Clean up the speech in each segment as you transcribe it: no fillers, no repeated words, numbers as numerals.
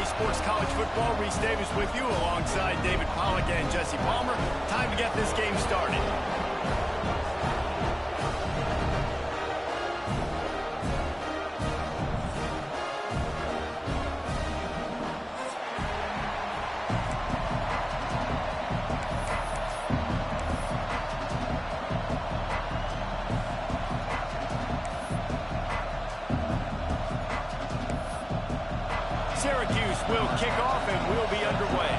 Sports College Football. Reese Davis with you alongside David Pollack and Jesse Palmer. Time to get this game started. Syracuse will kick off and we'll be underway.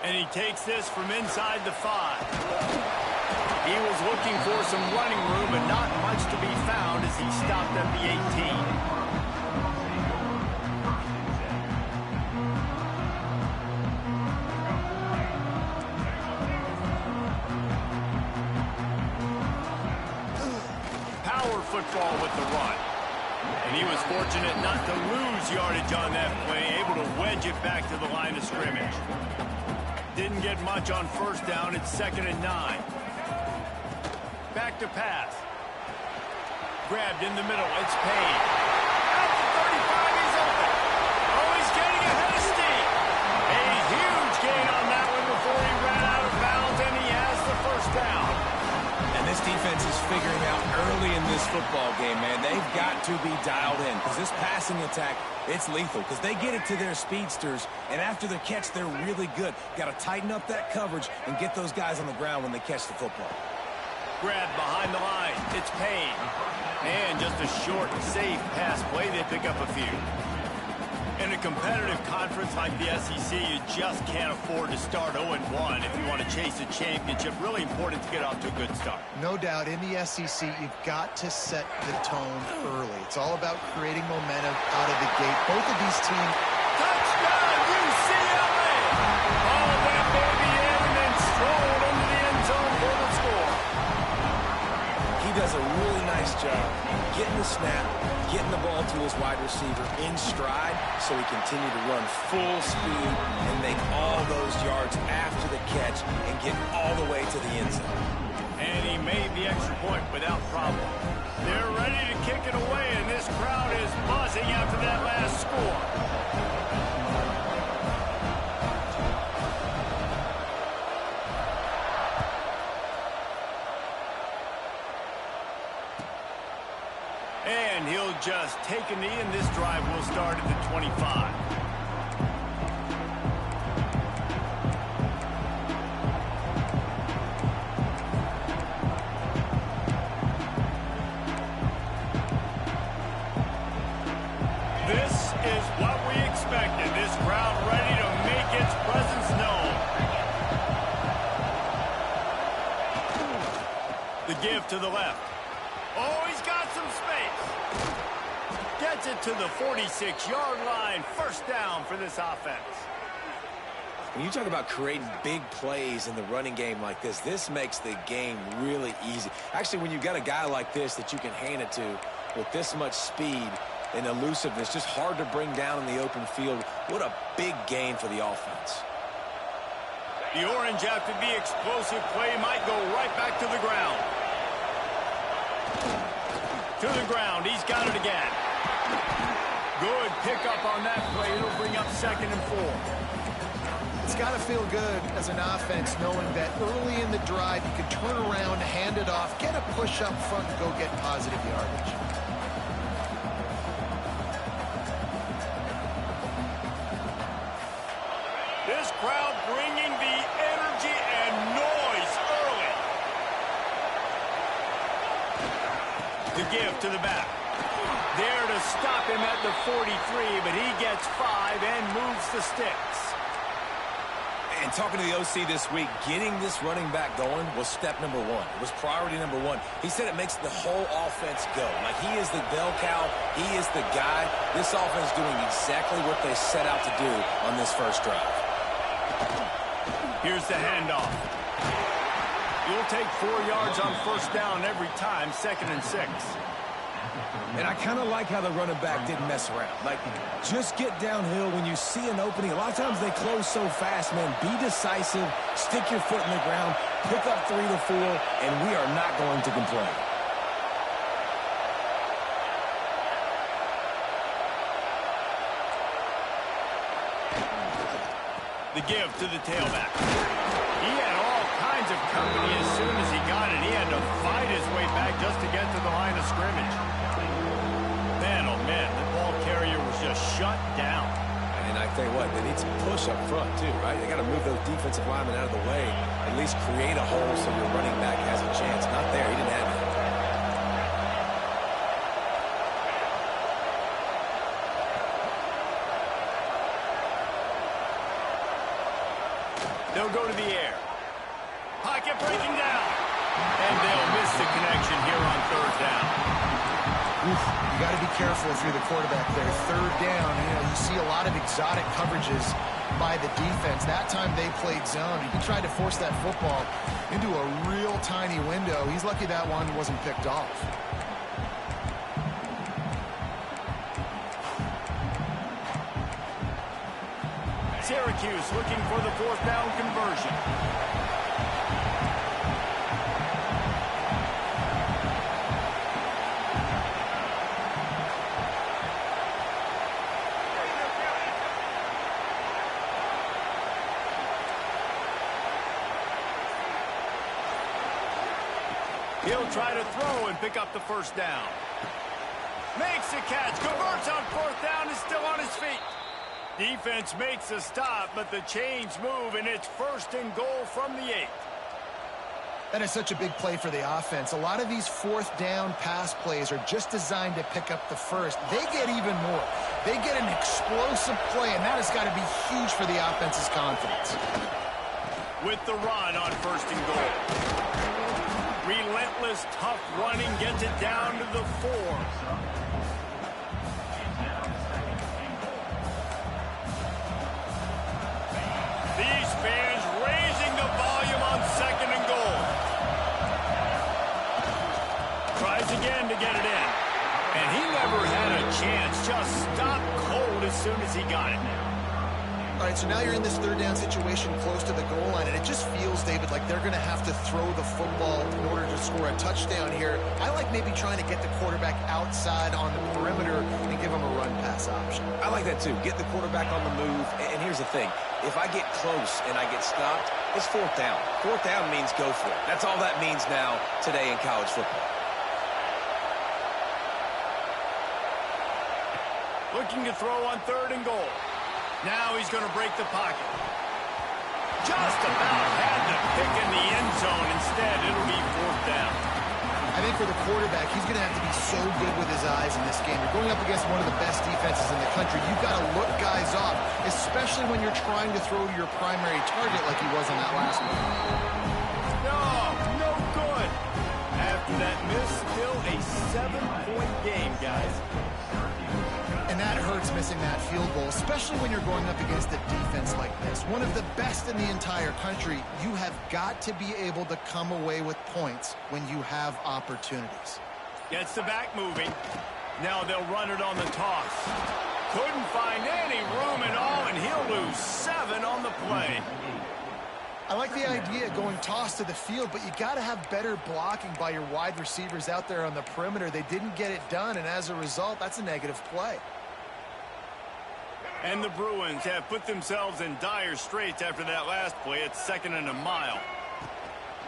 And he takes this from inside the 5. He was looking for some running room, but not much to be found as he stopped at the 18. Football with the run. And he was fortunate not to lose yardage on that play, able to wedge it back to the line of scrimmage. Didn't get much on first down. It's 2nd and 9. Back to pass. Grabbed in the middle. It's Payne. At the 35, he's open. Oh, he's getting ahead of steam. A huge gain on that one before he ran out of bounds, and he has the first down. And this defense is figuring out early in this football game, man. They've got to be dialed in because this passing attack, it's lethal because they get it to their speedsters, and after the catch, they're really good. Got to tighten up that coverage and get those guys on the ground when they catch the football. Grab behind the line. It's Payne. And just a short, safe pass play. They pick up a few. In a competitive conference like the SEC, you just can't afford to start 0-1 if you want to chase a championship. Really important to get off to a good start. No doubt, in the SEC, you've got to set the tone early. It's all about creating momentum out of the gate. Both of these teams. Touchdown, UCLA! All that baby in and then strolled into the end zone for the score. He does a really nice job getting the snap, getting the ball to his wide receiver in stride so he continue to run full speed and make all those yards after the catch and get all the way to the end zone. And he made the extra point without problem. They're ready to kick it away, and this crowd is buzzing after that last score. And he'll just take a knee, and this drive will start at the 25. This is what we expected. This crowd ready to make its presence known. The give to the left. Oh, he's got some space. Gets it to the 46-yard line. First down for this offense. When you talk about creating big plays in the running game like this, this makes the game really easy. Actually, when you've got a guy like this that you can hand it to with this much speed and elusiveness, just hard to bring down in the open field, what a big gain for the offense. The orange, after the explosive play, might go right back to the ground. To the ground. He's got it again. Good pickup on that play. It'll bring up 2nd and 4. It's got to feel good as an offense knowing that early in the drive you can turn around, hand it off, get a push up front, and go get positive yardage. This crowd bringing the energy and noise early. The give to the back. There to stop him at the 43, but he gets 5 and moves the sticks. And talking to the OC this week, getting this running back going was step number 1. It was priority number 1. He said it makes the whole offense go. Like, he is the bell cow. He is the guy. This offense doing exactly what they set out to do on this first drive. Here's the handoff. You'll take 4 yards on first down every time, 2nd and 6. And I kind of like how the running back didn't mess around. Like, just get downhill when you see an opening. A lot of times they close so fast, man. Be decisive, stick your foot in the ground, pick up 3 to 4, and we are not going to complain. The give to the tailback. He had all kinds of company as soon as he got it. He had to fight his way back just to get to the line of scrimmage. Man, oh man, the ball carrier was just shut down. And I tell you what, they need some push up front too, right? They got to move those defensive linemen out of the way, at least create a hole so your running back has a chance. Not there. He didn't have it. They'll go to the air. Pocket breaking down. And they'll miss the connection here on third down. Oof, you got to be careful if you're the quarterback there. Third down, you see a lot of exotic coverages by the defense. That time they played zone. He tried to force that football into a real tiny window. He's lucky that one wasn't picked off. Syracuse looking for the fourth down conversion. He'll try to throw and pick up the first down. Makes the catch, converts on fourth down, is still on his feet. Defense makes a stop, but the chains move, and it's first and goal from the 8. That is such a big play for the offense. A lot of these fourth down pass plays are just designed to pick up the first. They get even more. They get an explosive play, and that has got to be huge for the offense's confidence. With the run on first and goal. Relentless, tough running gets it down to the 4. These fans raising the volume on second and goal. Tries again to get it in. And he never had a chance. Just stopped cold as soon as he got it. All right, so now you're in this third down situation close to the goal line, and it just feels, David, like they're going to have to throw the football in order to score a touchdown here. I like maybe trying to get the quarterback outside on the perimeter and give him a run-pass option. I like that too. Get the quarterback on the move. And here's the thing. If I get close and I get stopped, it's fourth down. Fourth down means go for it. That's all that means now today in college football. Looking to throw on third and goal. Now he's going to break the pocket. Just about had the pick in the end zone. Instead, it'll be fourth down. I think for the quarterback, he's going to have to be so good with his eyes in this game. You're going up against one of the best defenses in the country. You've got to look guys off, especially when you're trying to throw to your primary target like he was on that last one. No good. After that miss, still a 7-point game, guys. And that hurts missing that field goal, especially when you're going up against a defense like this. One of the best in the entire country. You have got to be able to come away with points when you have opportunities. Gets the back moving. Now they'll run it on the toss. Couldn't find any room at all, and he'll lose 7 on the play. I like the idea of going toss to the field, but you got to have better blocking by your wide receivers out there on the perimeter. They didn't get it done, and as a result, that's a negative play. And the Bruins have put themselves in dire straits after that last play. It's 2nd and a mile.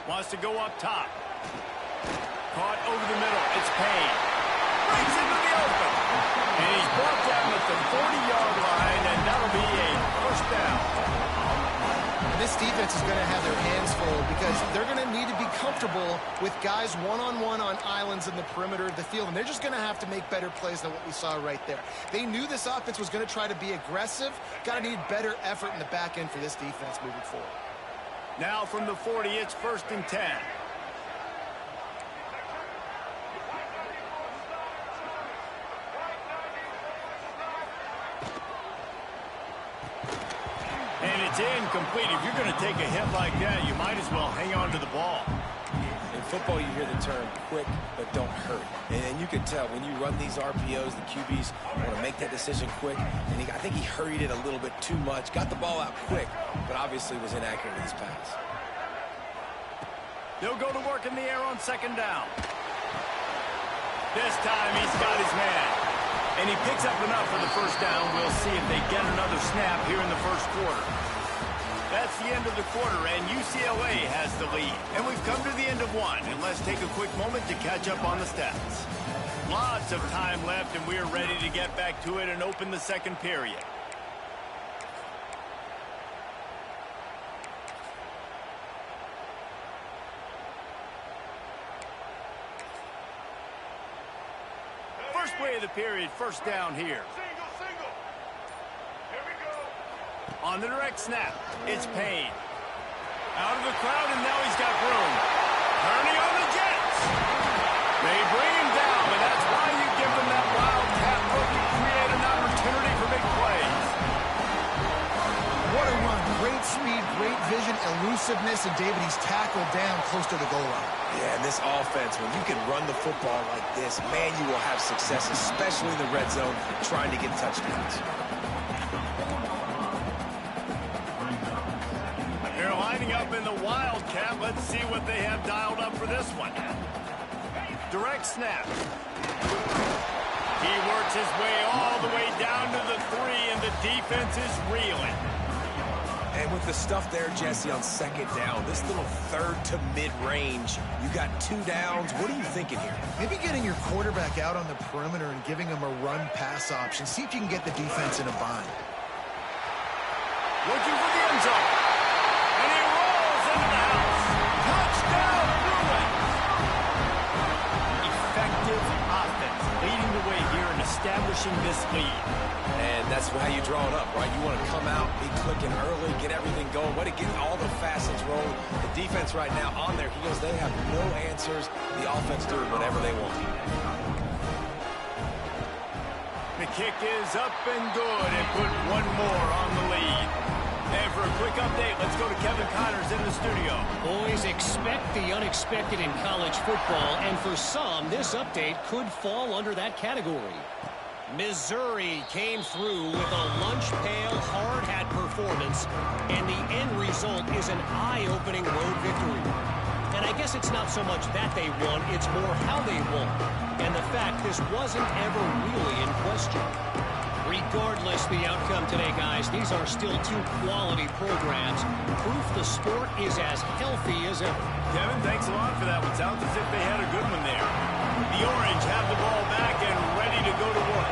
Wants to go up top. Caught over the middle. It's Payne. Breaks into the open. And he's brought down at the 40-yard line, and that'll be a first down. And this defense is going to have their hands full because they're going to need to be comfortable with guys one-on-one on islands in the perimeter of the field, and they're just going to have to make better plays than what we saw right there. They knew this offense was going to try to be aggressive. Got to need better effort in the back end for this defense moving forward. Now from the 40, it's 1st and 10. And it's incomplete. If you're going to take a hit like that, you might as well hang on to the ball. In football, you hear the term quick, but don't hurry. And you can tell when you run these RPOs, the QBs want to make that decision quick. And I think he hurried it a little bit too much. Got the ball out quick, but obviously was inaccurate with his pass. They'll go to work in the air on 2nd down. This time he's got his man. And he picks up enough for the first down. We'll see if they get another snap here in the first quarter. That's the end of the quarter, and UCLA has the lead. And we've come to the end of one, and let's take a quick moment to catch up on the stats. Lots of time left, and we are ready to get back to it and open the second period. First play of the period, first down here. Single. Here we go. On the direct snap, it's Payne. Out of the crowd, and now he's got room. Turning on the Jets. They bring him down, and that's why you give them that wildcat look to create an opportunity for big plays. What a run. Great speed, great vision, elusiveness, and David, he's tackled down close to the goal line. Yeah, and this offense, when you can run the football like this, man, you will have success, especially in the red zone, trying to get touchdowns. They're lining up in the wildcat. Let's see what they have dialed up for this one. Direct snap. He works his way all the way down to the 3, and the defense is reeling. And with the stuff there, Jesse, on second down, this little third to mid-range, you got 2 downs. What are you thinking here? Maybe getting your quarterback out on the perimeter and giving him a run-pass option. See if you can get the defense in a bind. Looking for the end zone. And he rolls into the house. Touchdown, Bruins. Effective offense, leading the way here and establishing this lead. And that's how you draw it up, right? You want to come out, be clicking early, get everything going. Way to get all the facets rolling. The defense right now on their heels, they have no answers. The offense doing whatever they want. The kick is up and good, and put one more on the lead. And for a quick update, let's go to Kevin Connors in the studio. Boys, expect the unexpected in college football, and for some, this update could fall under that category. Missouri came through with a lunch pail hard hat performance, and the end result is an eye-opening road victory. And I guess it's not so much that they won, it's more how they won, and the fact this wasn't ever really in question. Regardless the outcome today, guys, these are still 2 quality programs. Proof the sport is as healthy as ever. Kevin, thanks a lot for that one. Sounds as if they had a good one there. The Orange have the ball back and ready to go to work.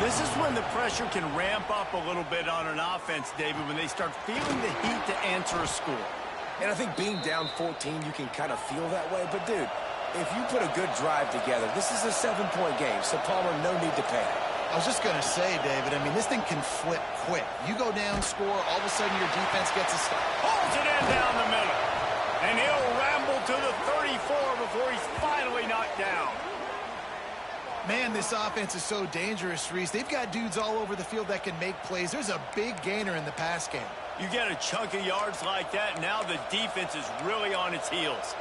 This is when the pressure can ramp up a little bit on an offense, David, when they start feeling the heat to answer a score. And I think being down 14, you can kind of feel that way. But, dude, if you put a good drive together, this is a 7-point game, so Palmer, no need to panic. I was just going to say, David, I mean, this thing can flip quick. You go down, score, all of a sudden your defense gets a stop. Holds it in down the middle. And he'll ramble to the 34 before he's finally knocked down. Man, this offense is so dangerous, Reese. They've got dudes all over the field that can make plays. There's a big gainer in the pass game. You get a chunk of yards like that, now the defense is really on its heels.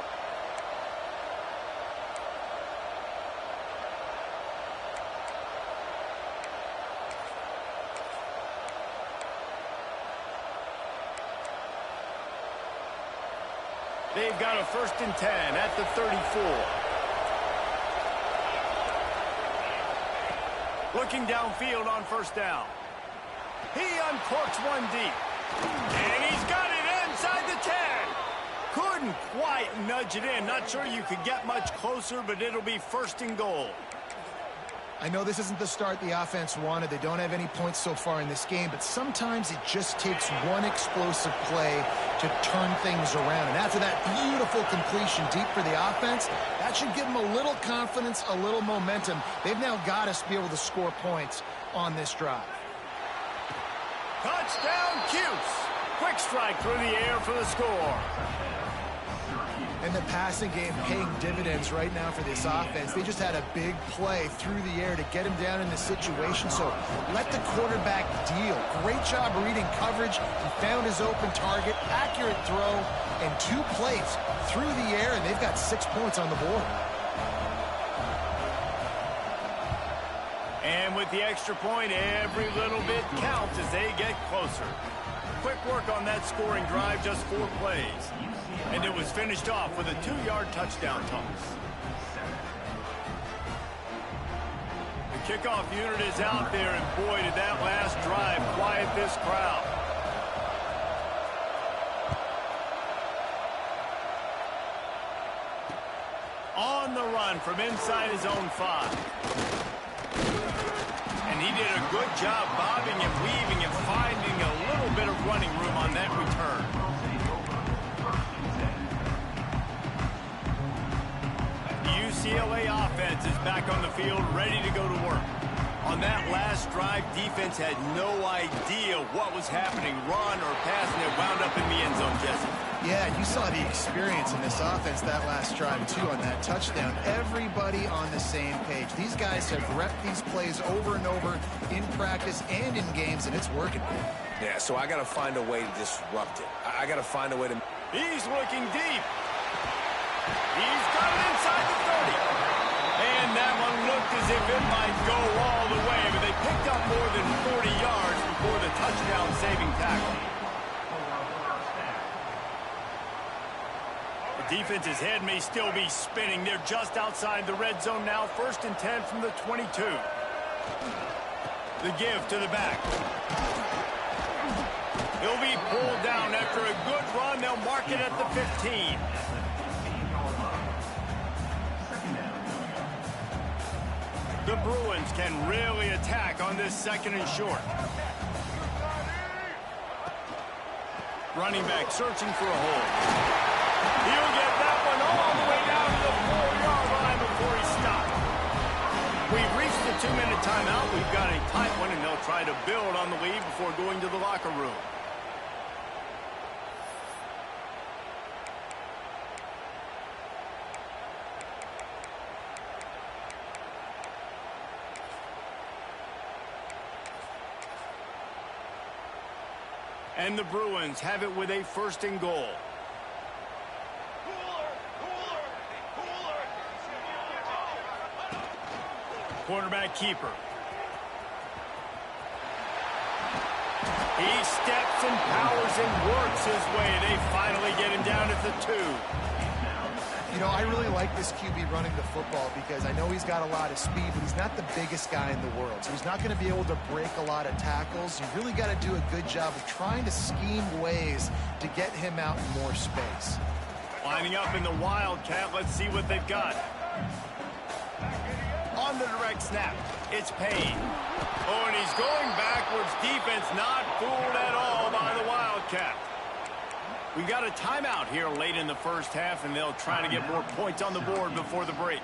They've got a 1st and 10 at the 34. Looking downfield on 1st down. He uncorks one deep. And he's got it inside the 10. Couldn't quite nudge it in. Not sure you could get much closer, but it'll be 1st and goal. I know this isn't the start the offense wanted. They don't have any points so far in this game, but sometimes it just takes one explosive play to turn things around. And after that beautiful completion deep for the offense, that should give them a little confidence, a little momentum. They've now got us to be able to score points on this drive. Touchdown, Cuse. Quick strike through the air for the score. And the passing game paying dividends right now for this offense. They just had a big play through the air to get him down in the situation. So let the quarterback deal. Great job reading coverage. He found his open target, accurate throw, and 2 plays through the air, and they've got 6 points on the board. And with the extra point, every little bit counts as they get closer. Quick work on that scoring drive, just 4 plays. And it was finished off with a 2-yard touchdown toss. The kickoff unit is out there, and boy, did that last drive quiet this crowd. On the run from inside his own 5. And he did a good job bobbing and weaving and finding a little bit of running room on that return. The UCLA offense is back on the field, ready to go to work. On that last drive, defense had no idea what was happening, run or pass, and it wound up in the end zone, Jesse. Yeah, you saw the experience in this offense that last drive, too, on that touchdown. Everybody on the same page. These guys have repped these plays over and over in practice and in games, and it's working. Yeah, so I got to find a way to disrupt it. I got to find a way to... He's looking deep. He's got it inside the 30. And that one looked as if it might go all the way, but they picked up more than 40 yards before the touchdown-saving tackle. The defense's head may still be spinning. They're just outside the red zone now, 1st and 10 from the 22. The give to the back. He'll be pulled down after a good run. They'll mark it at the 15. The Bruins can really attack on this 2nd and short. Running back searching for a hole. He'll get that one all the way down to the 4-yard line before he stopped. We've reached the 2-minute timeout. We've got a tight one, and they'll try to build on the lead before going to the locker room. And the Bruins have it with a 1st and goal. Quarterback keeper. He steps and powers and works his way. They finally get him down at the 2. You know, I really like this QB running the football because I know he's got a lot of speed, but he's not the biggest guy in the world. So he's not going to be able to break a lot of tackles. You really got to do a good job of trying to scheme ways to get him out in more space. Lining up in the Wildcat. Let's see what they've got. On the direct snap, it's Payne. Oh, and he's going backwards. Defense not fooled at all by the Wildcat. We've got a timeout here late in the 1st half, and they'll try to get more points on the board before the break.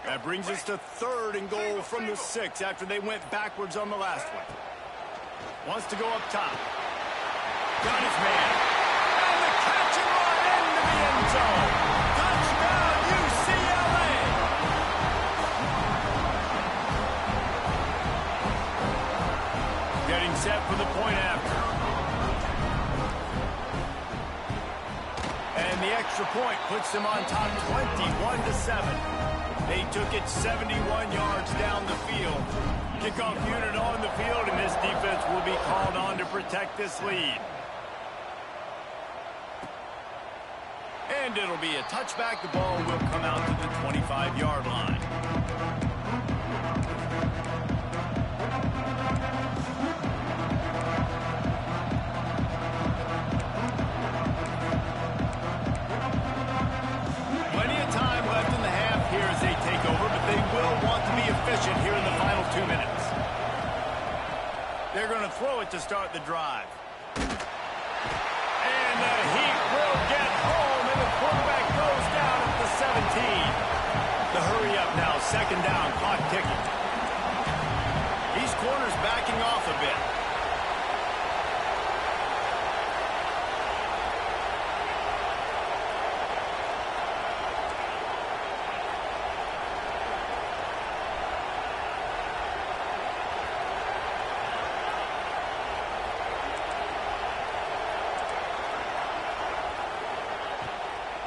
That brings us to 3rd and goal from the 6 after they went backwards on the last one. Wants to go up top. Got his man. And the catch and run into the end zone. Touchdown, UCLA. Getting set for the point after. And the extra point puts them on top 21-7. They took it 71 yards down the field. Kickoff unit on the field, and this defense will be called on to protect this lead. And it'll be a touchback. The ball will come out to the 25-yard line. Plenty of time left in the half here as they take over, but they will want to be efficient here in the final 2 minutes. They're going to throw it to start the drive. And the Heat will get home, and the quarterback goes down at the 17. The hurry up now, 2nd down, clock ticking. These corners backing off a bit.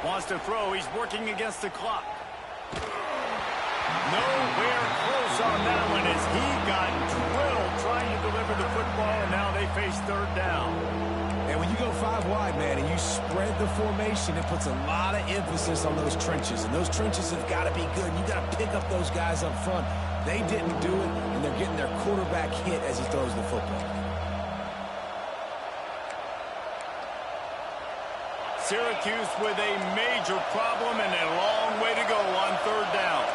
Wants to throw. He's working against the clock. Nowhere close on that one as he got drilled trying to deliver the football, and now they face 3rd down. And when you go 5 wide, man, and you spread the formation, it puts a lot of emphasis on those trenches. And those trenches have got to be good. You got to pick up those guys up front. They didn't do it, and they're getting their quarterback hit as he throws the football. Syracuse with a major problem and a long way to go on 3rd down.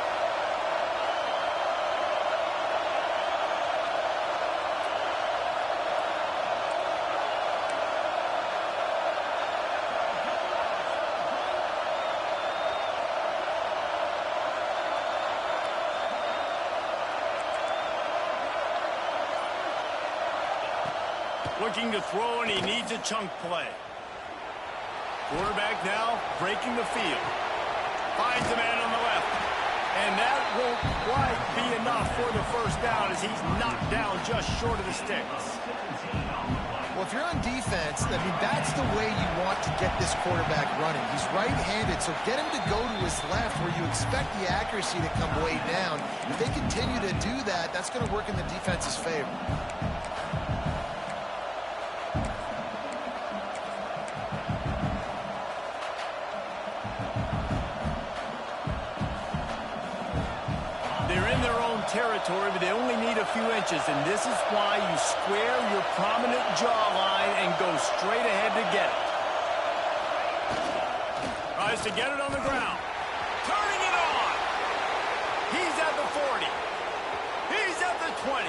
Looking to throw, and he needs a chunk play. Quarterback now breaking the field. Finds a man on the left. And that won't quite be enough for the 1st down as he's knocked down just short of the sticks. Well, if you're on defense, I mean, that's the way you want to get this quarterback running. He's right-handed, so get him to go to his left where you expect the accuracy to come way down. If they continue to do that, that's going to work in the defense's favor. Territory, but they only need a few inches, and this is why you square your prominent jawline and go straight ahead to get it. Tries to get it on the ground. Turning it on. He's at the 40. He's at the 20.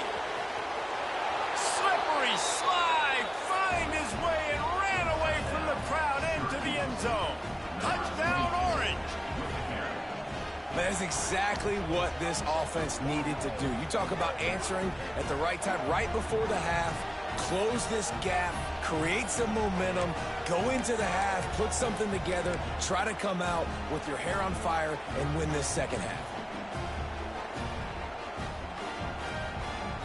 Slippery slide. Find his way and ran away from the crowd into the end zone. Touchdown, Orange. That is exactly what this offense needed to do. You talk about answering at the right time, right before the half, close this gap, create some momentum, go into the half, put something together, try to come out with your hair on fire and win this 2nd half.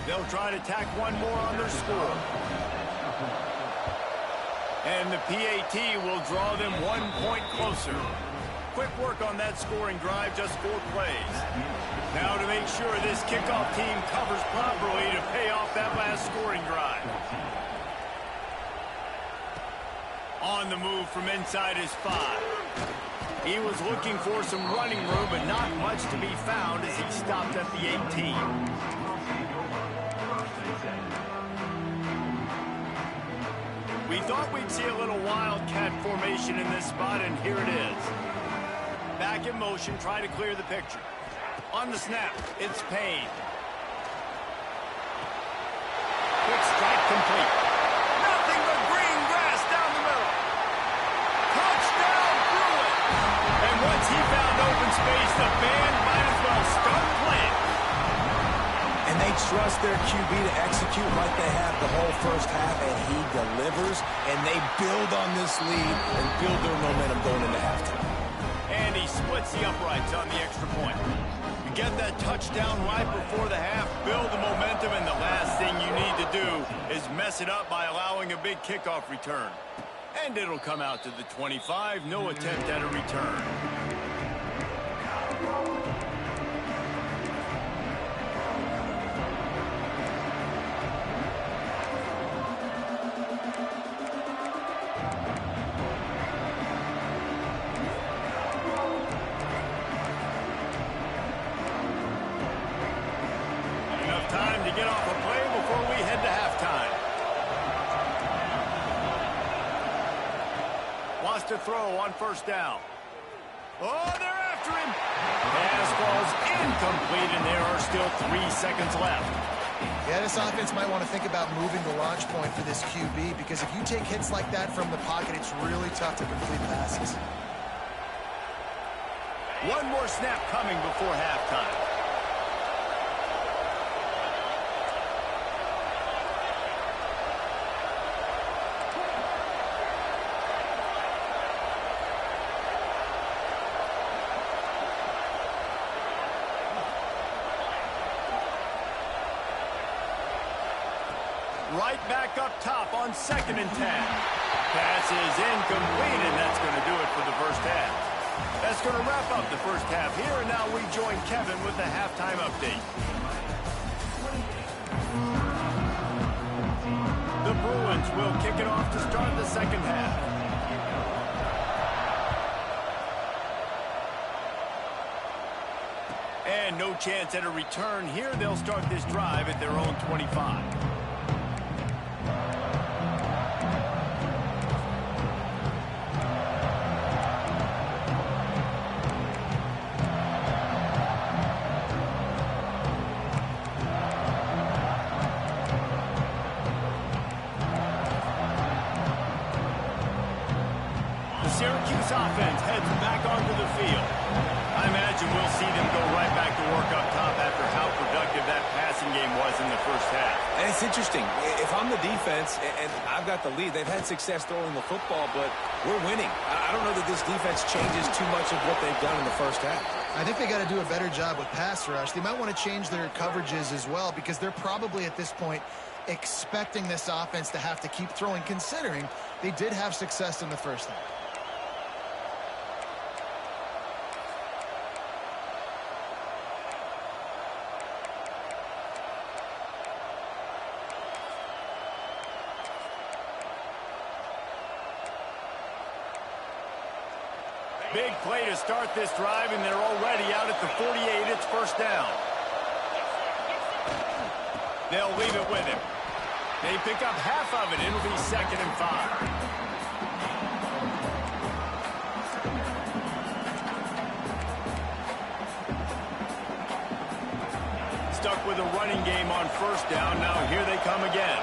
They'll try to tack one more on their score. And the PAT will draw them 1 point closer. Quick work on that scoring drive, just 4 plays. Now to make sure this kickoff team covers properly to pay off that last scoring drive. On the move from inside his 5. He was looking for some running room, but not much to be found as he stopped at the 18. We thought we'd see a little wildcat formation in this spot, and here it is. Back in motion, try to clear the picture. On the snap, it's Payne. Quick strike complete. Nothing but green grass down the middle. Touchdown, Bruin. And once he found open space, the band might as well start playing. And they trust their QB to execute like they have the whole 1st half, and he delivers, and they build on this lead and build their momentum going into halftime. And he splits the uprights on the extra point. You get that touchdown right before the half, build the momentum, and the last thing you need to do is mess it up by allowing a big kickoff return. And it'll come out to the 25, no attempt at a return. To throw on 1st down. Oh, they're after him. Pass ball's incomplete, and there are still 3 seconds left. Yeah, this offense might want to think about moving the launch point for this QB, because if you take hits like that from the pocket, it's really tough to complete passes. One more snap coming before halftime. Right back up top on 2nd and 10. Pass is incomplete, and that's going to do it for the 1st half. That's going to wrap up the 1st half here, and now we join Kevin with the halftime update. The Bruins will kick it off to start the second half. And no chance at a return here. They'll start this drive at their own 25. Syracuse offense heads back onto the field. I imagine we'll see them go right back to work up top after how productive that passing game was in the first half. And it's interesting. If I'm the defense and I've got the lead, they've had success throwing the football, but we're winning. I don't know that this defense changes too much of what they've done in the first half. I think they got to do a better job with pass rush. They might want to change their coverages as well because they're probably at this point expecting this offense to have to keep throwing, considering they did have success in the first half. Big play to start this drive, and they're already out at the 48. It's first down. They'll leave it with him. They pick up half of it. It'll be 2nd and 5. Stuck with a running game on first down. Now here they come again.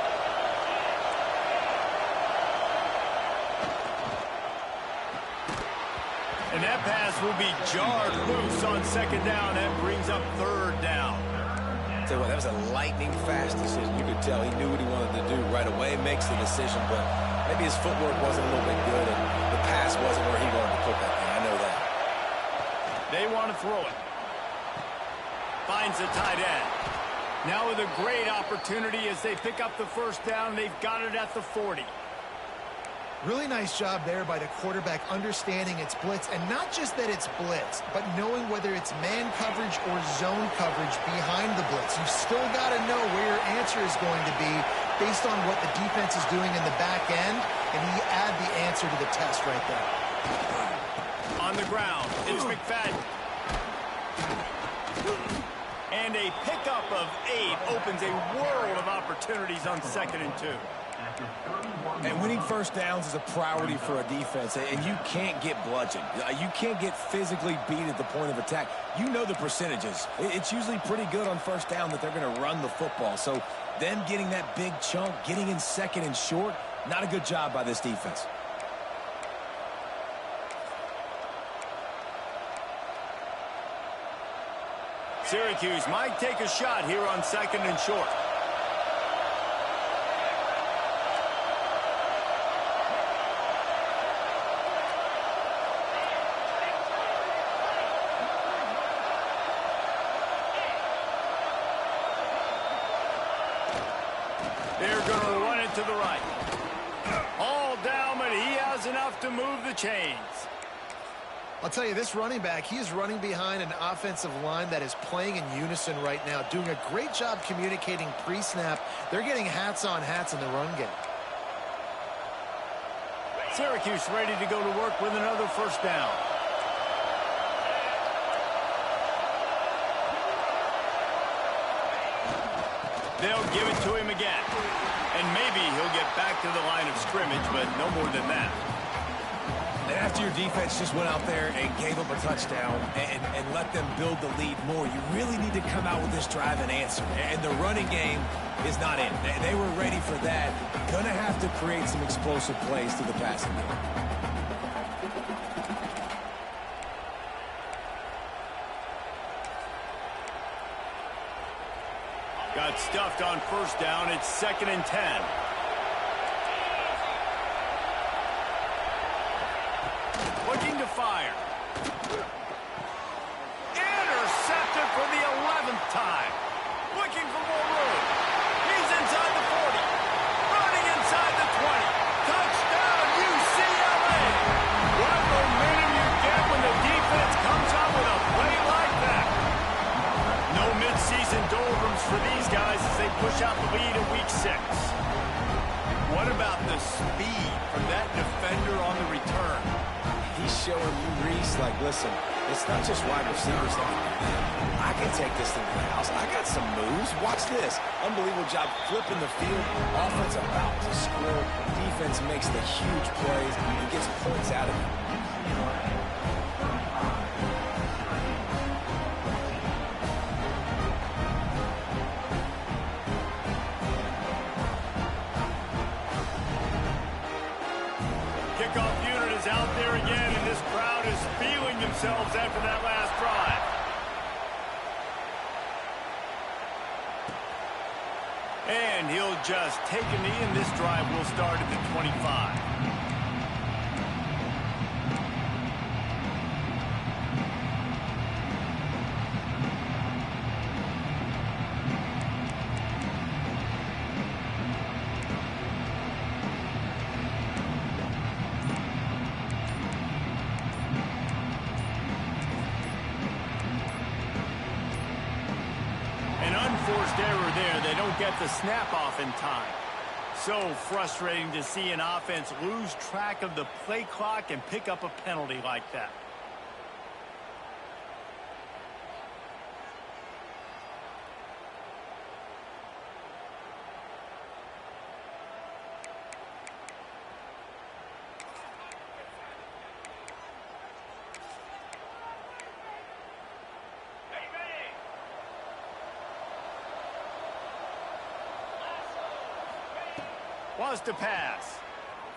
And that pass will be jarred loose on 2nd down. That brings up 3rd down. Tell you what, that was a lightning-fast decision. You could tell he knew what he wanted to do right away, makes the decision, but maybe his footwork wasn't a little bit good, and the pass wasn't where he wanted to put that thing. I know that. They want to throw it. Finds the tight end. Now with a great opportunity as they pick up the first down. They've got it at the 40. Really nice job there by the quarterback understanding it's blitz, and not just that it's blitz, but knowing whether it's man coverage or zone coverage behind the blitz. You've still got to know where your answer is going to be based on what the defense is doing in the back end, and you add the answer to the test right there. On the ground, it's McFadden. And a pickup of 8 opens a world of opportunities on 2nd and 2. And winning first downs is a priority for a defense, and you can't get bludgeoned. You can't get physically beat at the point of attack. You know the percentages. It's usually pretty good on first down that they're going to run the football. So them getting that big chunk, getting in 2nd and short, not a good job by this defense. Syracuse might take a shot here on 2nd and short. They're going to run it to the right. All down, but he has enough to move the chains. I'll tell you, this running back, he is running behind an offensive line that is playing in unison right now, doing a great job communicating pre-snap. They're getting hats on hats in the run game. Syracuse ready to go to work with another first down. They'll give it to him again. And maybe he'll get back to the line of scrimmage, but no more than that. And after your defense just went out there and gave up a touchdown and let them build the lead more, you really need to come out with this drive and answer. And the running game is not in. They were ready for that. Going to have to create some explosive plays to the passing game. Got stuffed on first down. It's 2nd and 10. Looking to fire. Intercepted for the 11th time. Looking for more room. He's inside the 40. Running inside the 20. Touchdown, UCLA. What momentum you get when the defense comes out with a play like that. No midseason doldrums for these guys as they push out the lead in week 6. he's showing you, Reese, like, listen, it's not just wide receivers that can do that. I can take this thing to the house. I got some moves. Watch this. Unbelievable job flipping the field. Offense about to score. Defense makes the huge plays and gets points out of it. Kickoff unit is out there again, and this crowd is feeling themselves after that last drive. And he'll just take a knee, and this drive will start at the 25. Forced error there. They don't get the snap off in time. So frustrating to see an offense lose track of the play clock and pick up a penalty like that. Wants to pass.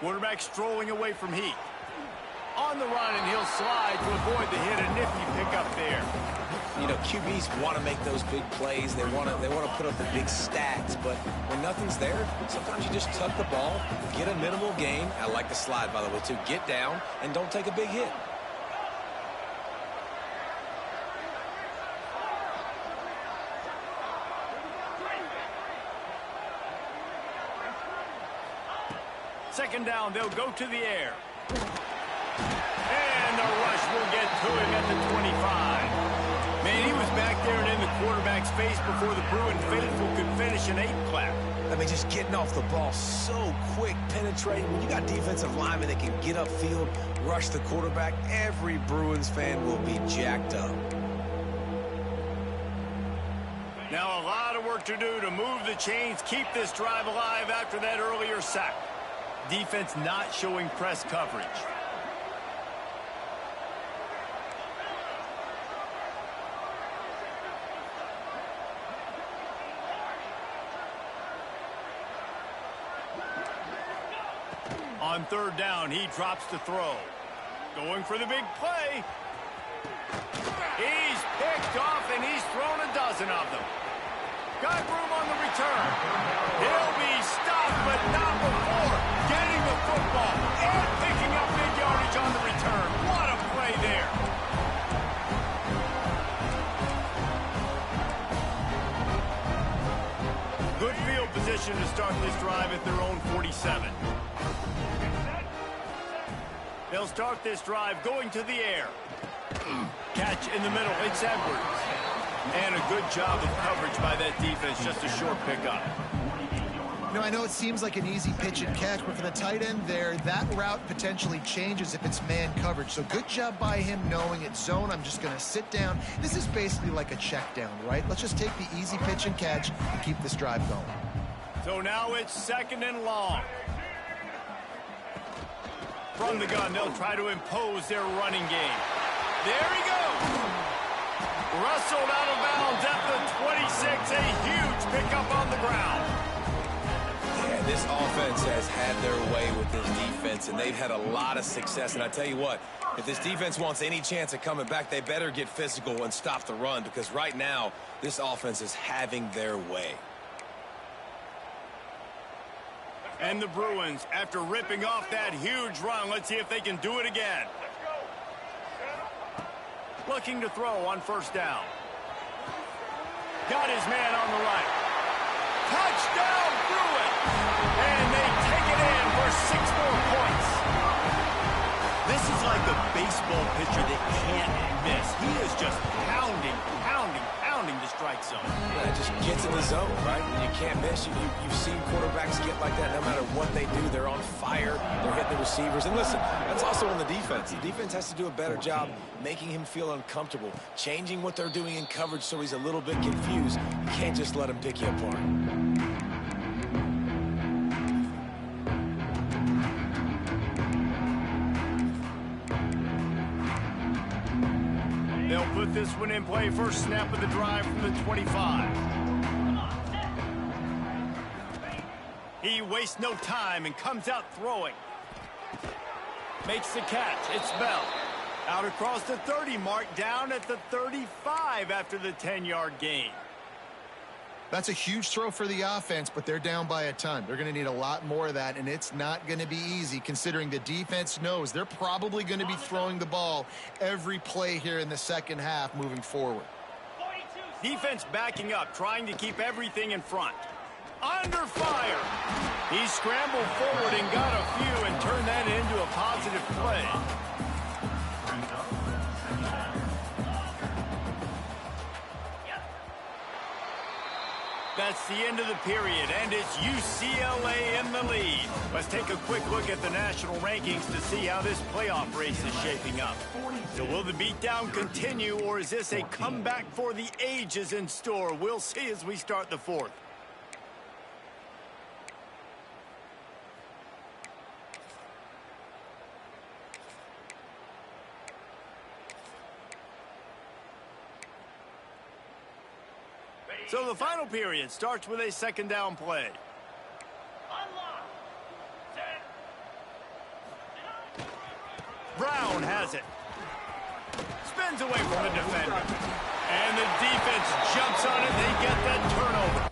Quarterback strolling away from Heath. On the run, and he'll slide to avoid the hit. A nifty pickup there. You know, QBs want to make those big plays. They want to put up the big stats. But when nothing's there, sometimes you just tuck the ball, get a minimal gain. I like the slide, by the way, too. Get down and don't take a big hit. Second down, they'll go to the air. And the rush will get to him at the 25. Man, he was back there and in the quarterback's face before the Bruin faithful could finish an 8-clap. I mean, just getting off the ball so quick, penetrating. When you got defensive linemen that can get upfield, rush the quarterback, every Bruins fan will be jacked up. Now a lot of work to do to move the chains, keep this drive alive after that earlier sack. Defense not showing press coverage. On third down, he drops to throw. Going for the big play. He's picked off, and he's thrown a dozen of them. Got room on the return. He'll be stopped, but not before getting the football and picking up big yardage on the return. What a play there. Good field position to start this drive at their own 47. They'll start this drive going to the air. Catch in the middle. It's Edwards. And a good job of coverage by that defense. Just a short pickup. You know, I know it seems like an easy pitch and catch, but for the tight end there, that route potentially changes if it's man coverage. So good job by him knowing it's zone. I'm just going to sit down. This is basically like a check down, right? Let's just take the easy pitch and catch and keep this drive going. So now it's second and long. From the gun, they'll try to impose their running game. There he goes. Rustled out of bounds at the 26. A huge pickup on the ground. Yeah, this offense has had their way with this defense, and they've had a lot of success. And I tell you what, if this defense wants any chance of coming back, they better get physical and stop the run, because right now, this offense is having their way. And the Bruins, after ripping off that huge run, let's see if they can do it again. Looking to throw on first down. Got his man on the right. Touchdown, Bruins! And they take it in for 6 more points. This is like a baseball pitcher that can't miss. He is just pounding pounding the strike zone. Yeah, it just gets in the zone, right? You can't miss. You've seen quarterbacks get like that. No matter what they do, they're on fire. They're hitting the receivers. And listen, that's also on the defense. The defense has to do a better job making him feel uncomfortable, changing what they're doing in coverage so he's a little bit confused. You can't just let him pick you apart. They'll put this one in play. First snap of the drive from the 25. He wastes no time and comes out throwing. Makes the catch. It's Bell. Out across the 30 mark, down at the 35 after the 10-yard gain. That's a huge throw for the offense, but they're down by a ton. They're going to need a lot more of that, and it's not going to be easy considering the defense knows they're probably going to be throwing the ball every play here in the second half moving forward. Defense backing up, trying to keep everything in front. Under fire. He scrambled forward and got a few and turned that into a positive play. That's the end of the period, and it's UCLA in the lead. Let's take a quick look at the national rankings to see how this playoff race is shaping up. So will the beatdown continue, or is this a comeback for the ages in store? We'll see as we start the fourth. So the final period starts with a second down play. Brown has it. Spins away from the defender. And the defense jumps on it. They get that turnover.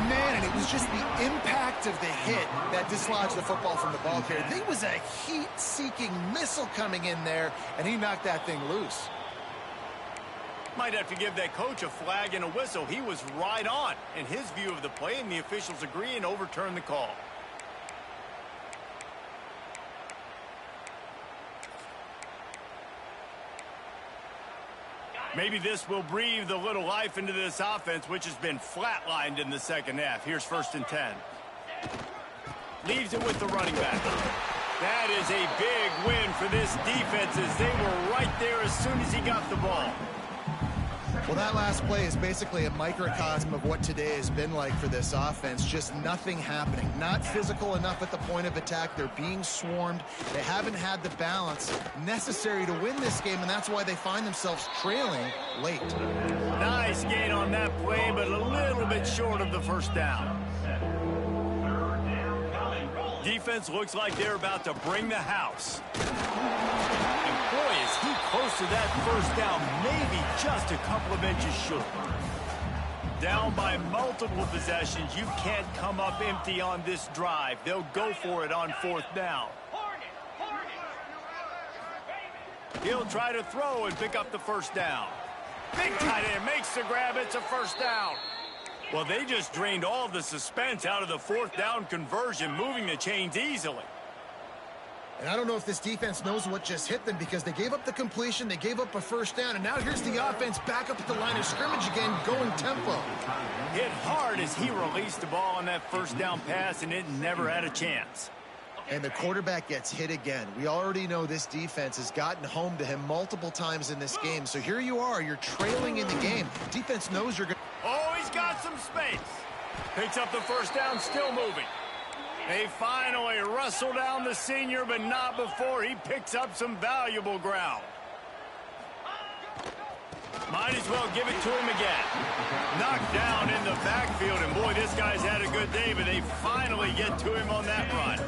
Man, and it was just the impact of the hit that dislodged the football from the ball carrier. There was a heat-seeking missile coming in there, and he knocked that thing loose. Might have to give that coach a flag and a whistle. He was right on in his view of the play, and the officials agree and overturn the call. Maybe this will breathe a little life into this offense, which has been flatlined in the second half. Here's 1st and 10. Leaves it with the running back. That is a big win for this defense as they were right there as soon as he got the ball. Well, that last play is basically a microcosm of what today has been like for this offense. Just nothing happening. Not physical enough at the point of attack. They're being swarmed. They haven't had the balance necessary to win this game, and that's why they find themselves trailing late. Nice gain on that play, but a little bit short of the first down. Defense looks like they're about to bring the house. And boy, is he close to that first down, maybe just a couple of inches short. Down by multiple possessions, you can't come up empty on this drive. They'll go for it on 4th down. He'll try to throw and pick up the first down. Big tight end makes the grab. It's a first down. Well, they just drained all the suspense out of the 4th down conversion, moving the chains easily. And I don't know if this defense knows what just hit them because they gave up the completion, they gave up a first down, and now here's the offense back up at the line of scrimmage again, going tempo. Hit hard as he released the ball on that first down pass, and it never had a chance. And the quarterback gets hit again. We already know this defense has gotten home to him multiple times in this game. So here you are, you're trailing in the game. Defense knows you're going to... Oh, he's got some space. Picks up the first down, still moving. They finally wrestle down the senior, but not before he picks up some valuable ground. Might as well give it to him again. Knocked down in the backfield, and boy, this guy's had a good day, but they finally get to him on that run.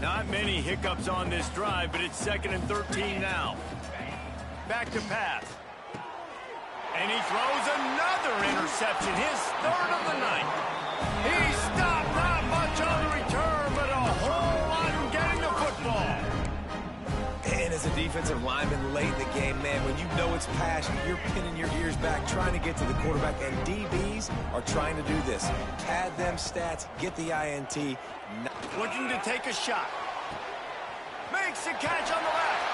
Not many hiccups on this drive, but it's 2nd and 13 now. Back to pass. And he throws another interception, his 3rd of the night. He stopped, not much on the return, but a whole lot in getting the football. And as a defensive lineman late in the game, man, when you know it's passion, you're pinning your ears back, trying to get to the quarterback, and DBs are trying to do this. Pad them stats, get the INT. Looking to take a shot. Makes the catch on the left.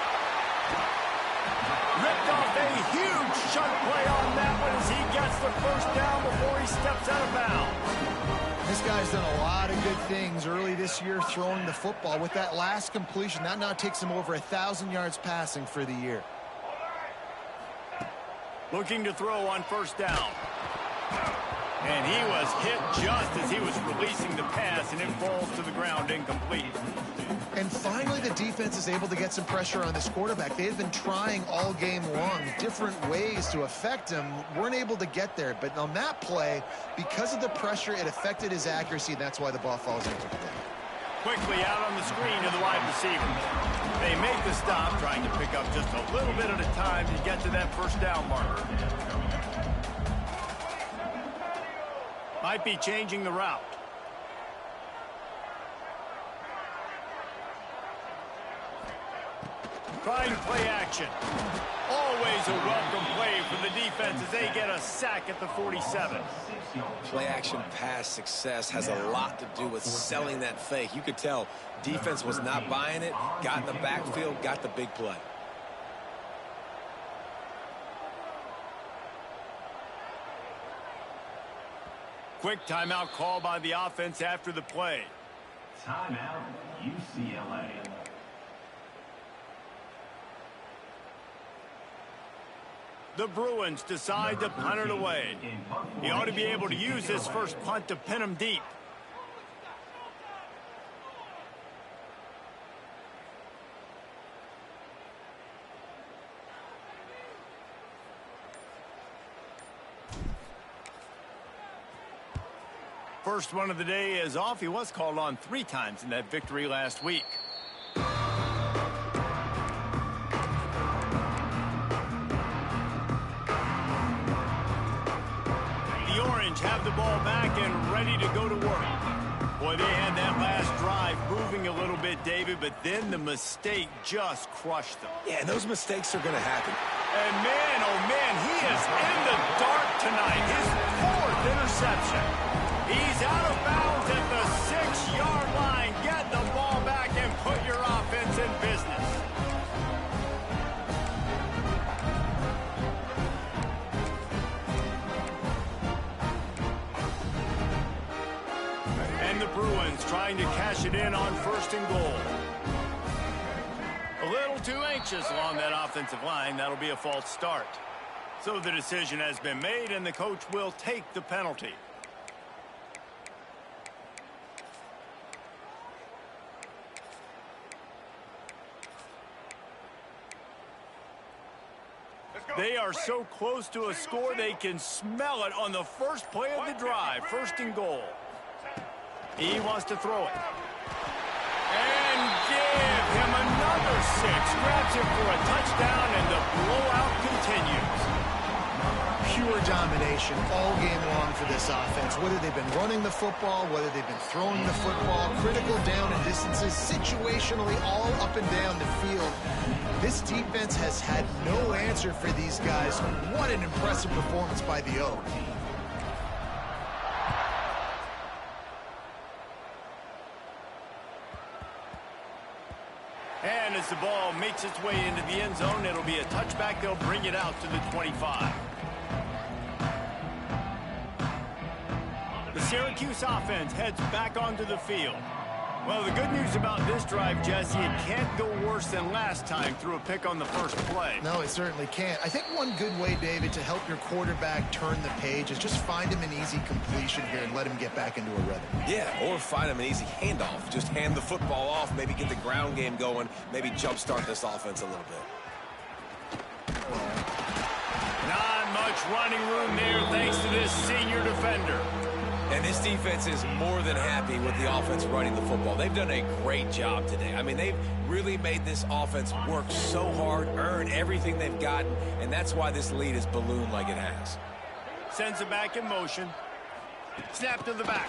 off a huge shunt play on that one as he gets the first down before he steps out of bounds. This guy's done a lot of good things early this year throwing the football. With that last completion, that now takes him over 1,000 yards passing for the year. Looking to throw on first down. And he was hit just as he was releasing the pass, and it falls to the ground incomplete. And finally, the defense is able to get some pressure on this quarterback. They had been trying all game long different ways to affect him. Weren't able to get there. But on that play, because of the pressure, it affected his accuracy. That's why the ball falls incomplete. Quickly out on the screen to the wide receiver. They make the stop, trying to pick up just a little bit at a time to get to that first down marker. Might be changing the route. Trying play action. Always a welcome play for the defense as they get a sack at the 47. Play action pass success has a lot to do with selling that fake. You could tell defense was not buying it, got in the backfield, got the big play. Quick timeout call by the offense after the play. Timeout, UCLA. The Bruins decide to punt it away. He ought to be able to use his first punt to pin him deep. First one of the day is off. He was called on 3 times in that victory last week. The Orange have the ball back and ready to go to work. Boy, they had that last drive moving a little bit, David, but then the mistake just crushed them. Yeah, and those mistakes are going to happen. And man, oh man, he is in the dark tonight. His 4th interception. He's out of bounds at the 6-yard line. Get the ball back and put your offense in business. And the Bruins trying to cash it in on 1st and goal. A little too anxious along that offensive line. That'll be a false start. So the decision has been made, and the coach will take the penalty. They are so close to a score, they can smell it on the first play of the drive. 1st and goal. He wants to throw it. And give him another 6. Grabs him for a touchdown, and the blowout continues. Pure domination all game long for this offense. Whether they've been running the football, whether they've been throwing the football, critical down and distances, situationally all up and down the field. This defense has had no answer for these guys. What an impressive performance by the O. And as the ball makes its way into the end zone, it'll be a touchback. They'll bring it out to the 25. The Syracuse offense heads back onto the field. Well, the good news about this drive, Jesse, it can't go worse than last time through a pick on the first play. No, it certainly can't. I think one good way, David, to help your quarterback turn the page is just find him an easy completion here and let him get back into a rhythm. Yeah, or find him an easy handoff. Just hand the football off, maybe get the ground game going, maybe jumpstart this offense a little bit. Not much running room there thanks to this senior defender. And this defense is more than happy with the offense running the football. They've done a great job today. I mean, they've really made this offense work so hard, earn everything they've gotten, and that's why this lead is ballooned like it has. Sends it back in motion. Snap to the back.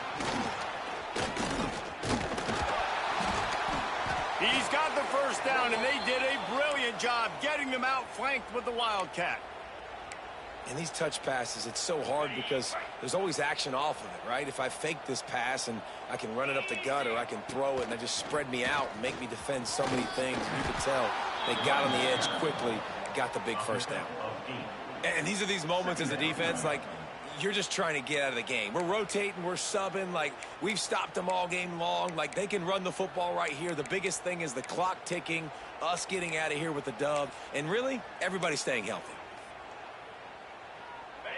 He's got the first down, and they did a brilliant job getting them outflanked with the Wildcat. And these touch passes, it's so hard because there's always action off of it, right? If I fake this pass and I can run it up the gut or I can throw it and they just spread me out and make me defend so many things, you can tell they got on the edge quickly got the big first down. And these are these moments as a defense, like, you're just trying to get out of the game. We're rotating, we're subbing, like, we've stopped them all game long. Like, they can run the football right here. The biggest thing is the clock ticking, us getting out of here with the dub, and really, everybody staying healthy.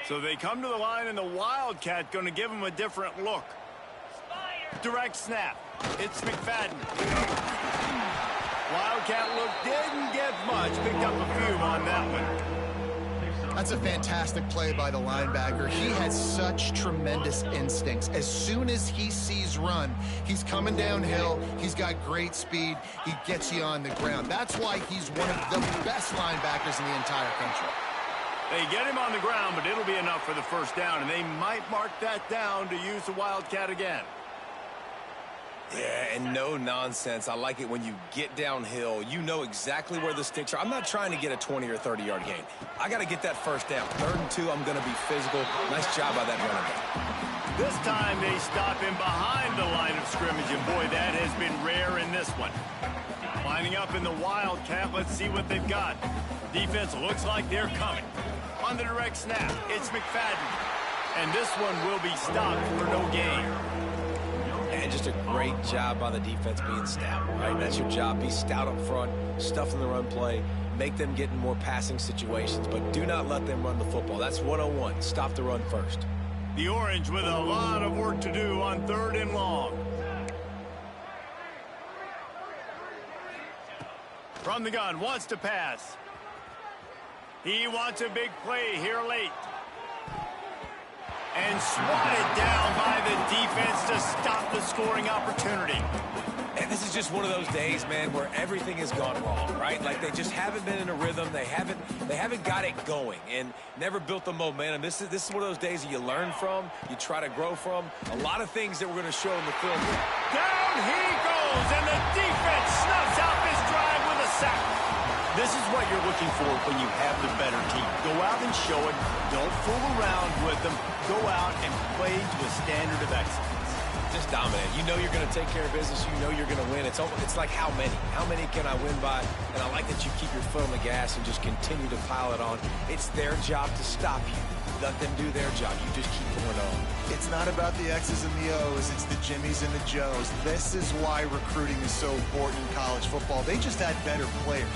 So they come to the line, and the Wildcat going to give them a different look. Direct snap. It's McFadden. Wildcat look didn't get much. Picked up a few on that one. That's a fantastic play by the linebacker. He has such tremendous instincts. As soon as he sees run, he's coming downhill. He's got great speed. He gets you on the ground. That's why he's one of the best linebackers in the entire country. They get him on the ground, but it'll be enough for the first down, and they might mark that down to use the Wildcat again. Yeah, and no nonsense. I like it when you get downhill. You know exactly where the sticks are. I'm not trying to get a 20 or 30-yard gain. I got to get that first down. 3rd and 2, I'm going to be physical. Nice job by that running back. This time they stop him behind the line of scrimmage, and boy, that has been rare in this one. Lining up in the Wildcat, let's see what they've got. Defense looks like they're coming. On the direct snap, it's McFadden. And this one will be stopped for no gain. And just a great job by the defense being stout, right? That's your job. Be stout up front, stuff in the run play, make them get in more passing situations, but do not let them run the football. That's 101. Stop the run first. The Orange with a lot of work to do on 3rd and long. From the gun, wants to pass. He wants a big play here late. And swatted down by the defense to stop the scoring opportunity. And this is just one of those days, man, where everything has gone wrong, right? Like they just haven't been in a rhythm. They haven't got it going and never built the momentum. This is one of those days that you learn from, you try to grow from. A lot of things that we're going to show in the film. Down he goes, and the defense snuffs out this drive with a sack. This is what you're looking for when you have the better team. Go out and show it. Don't fool around with them. Go out and play to a standard of excellence. Just dominate. You know you're going to take care of business. You know you're going to win. It's like how many? How many can I win by? And I like that you keep your foot on the gas and just continue to pile it on. It's their job to stop you. Let them do their job. You just keep going on. It's not about the X's and the O's. It's the Jimmies and the Joes. This is why recruiting is so important in college football. They just had better players.